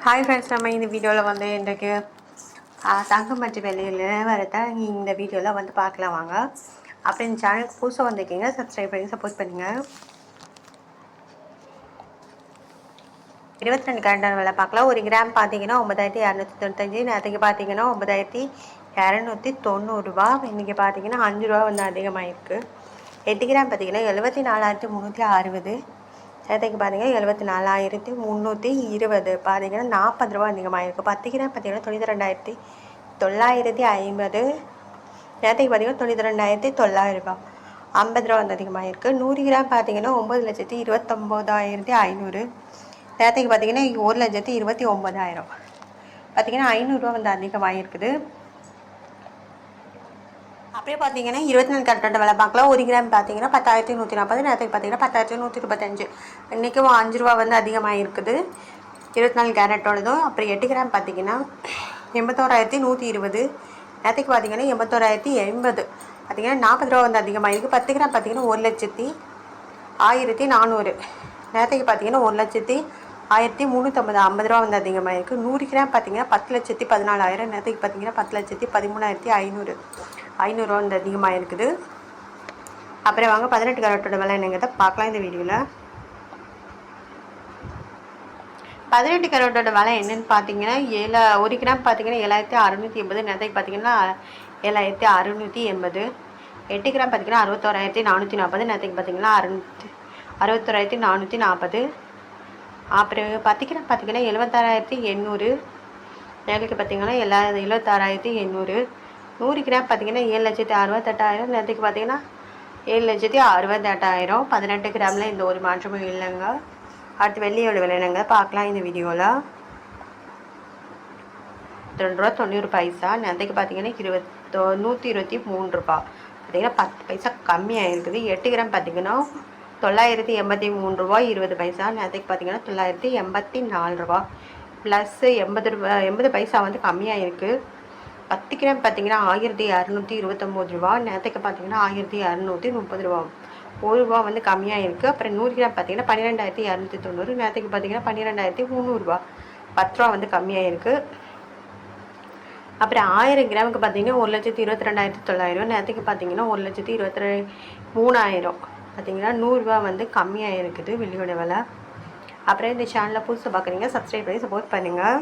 Hi friends, நம்ம இந்த வீடியோவில் வந்து இன்றைக்கு தங்கம் மற்றும் வெள்ளியில் நிலவரத்தை இந்த வீடியோவில் வந்து பார்க்கலாம் வாங்க. அப்படி இந்த சேனலுக்கு புதுசாக வந்திருக்கீங்க, சப்ஸ்கிரைப் பண்ணி சப்போர்ட் பண்ணுங்கள். 22 கேரட் விலை பார்க்கலாம். ஒரு கிராம் பார்த்தீங்கன்னா 9295, நேற்றுக்கு பார்த்தீங்கன்னா 9290 ரூபா. இன்றைக்கி பார்த்தீங்கன்னா 5 ரூபா வந்து அதிகமாகிருக்கு. 8 கிராம் பார்த்தீங்கன்னா 74,360. நேற்றுக்கு பார்த்தீங்கன்னா 74,320. பார்த்தீங்கன்னா 40 ரூபா அதிகமாகிருக்கு. 10 கிராம் பார்த்தீங்கன்னா 92,950. நேற்றுக்கு பார்த்தீங்கன்னா 92,900 ரூபா. 50 ரூபா வந்து அதிகமாகிருக்கு. 100 கிராம் பார்த்தீங்கன்னா 9,29,500. நேற்றுக்கு பார்த்தீங்கன்னா 1,29,000. பார்த்தீங்கன்னா 500 ரூபா வந்து அதிகமாகிருக்குது. அப்படியே பார்த்தீங்கன்னா 24 கேரட் விலை பார்க்கலாம். ஒரு கிராம் பார்த்தீங்கன்னா 10,140. நேற்றுக்கு பார்த்தீங்கன்னா 10,125. இன்றைக்கும் 5 ரூபா வந்து அதிகமாக இருக்குது 24 கேரட்டோடதும். அப்புறம் 8 கிராம் பார்த்தீங்கன்னா 81,120. நேற்றுக்கு பார்த்தீங்கன்னா 81,080. பார்த்தீங்கன்னா 40 ரூபா வந்து அதிகமாக இருக்குது. 10 கிராம் பார்த்தீங்கன்னா 1,01,400. நேற்றுக்கு பார்த்தீங்கன்னா 1,01,350. 50 ரூபா வந்து அதிகமாக இருக்குது. 100 கிராம் பார்த்தீங்கன்னா 10,14,000. நேற்றுக்கு பார்த்தீங்கன்னா 10,13,500. 500 ரூபா வந்து அதிகமாக இருக்குது. அப்புறம் வாங்க 18 கேரட்டோட விலை என்னங்கிறத பார்க்கலாம் இந்த வீடியோவில். 18 கேரட்டோட விலை என்னென்னு பார்த்தீங்கன்னா 1 கிராம் பார்த்தீங்கன்னா 7,680. நேற்றுக்கு பார்த்தீங்கன்னா 7,680. 8 கிராம் பார்த்தீங்கன்னா 61,440. நேற்றுக்கு பார்த்தீங்கன்னா 61,440. அப்புறம் 10 கிராம் பார்த்தீங்கன்னா 76,800. நேற்றுக்கு பார்த்தீங்கன்னா 76,800. 100 கிராம் பார்த்தீங்கன்னா 7,68,000. நேற்றுக்கு பார்த்தீங்கன்னா 7,68,000. 18 கிராமில் இந்த ஒரு மாற்றமும் இல்லைங்க. அடுத்து வெள்ளியோட விலை என்னங்க பார்க்கலாம் இந்த வீடியோவில். 2.90 ரூபா. நேற்றுக்கு பார்த்தீங்கன்னா 123 ரூபா. பார்த்தீங்கன்னா 10 பைசா கம்மியாக இருக்குது. 8 கிராம் பார்த்தீங்கன்னா 983 ரூபா 20 பைசா. நேற்றுக்கு பார்த்தீங்கன்னா 984 ரூபா ப்ளஸ் 80 பைசா வந்து கம்மியாக இருக்குது. 10 கிராம் பார்த்தீங்கன்னா 1,229 ரூபா. நேற்றுக்கு பார்த்தீங்கன்னா 1,230 ரூபா. 1 ரூபா வந்து கம்மியாக இருக்குது. அப்புறம் 100 கிராம் பார்த்தீங்கன்னா 12,290. நேற்றுக்கு பார்த்தீங்கன்னா 12,300 ரூபா. 10 ரூபா வந்து கம்மியாக இருக்குது. அப்புறம் 1000 கிராமுக்கு பார்த்தீங்கன்னா 1,22,900. நேற்றுக்கு பார்த்தீங்கன்னா 1,23,000. பார்த்தீங்கன்னா 100 ரூபா வந்து கம்மியாக இருக்குது வெள்ளியோட விலை. அப்புறம் இந்த சேனலில் புதுசாக பார்க்குறீங்க, சப்ஸ்கிரைப் பண்ணி சப்போர்ட் பண்ணுங்கள்.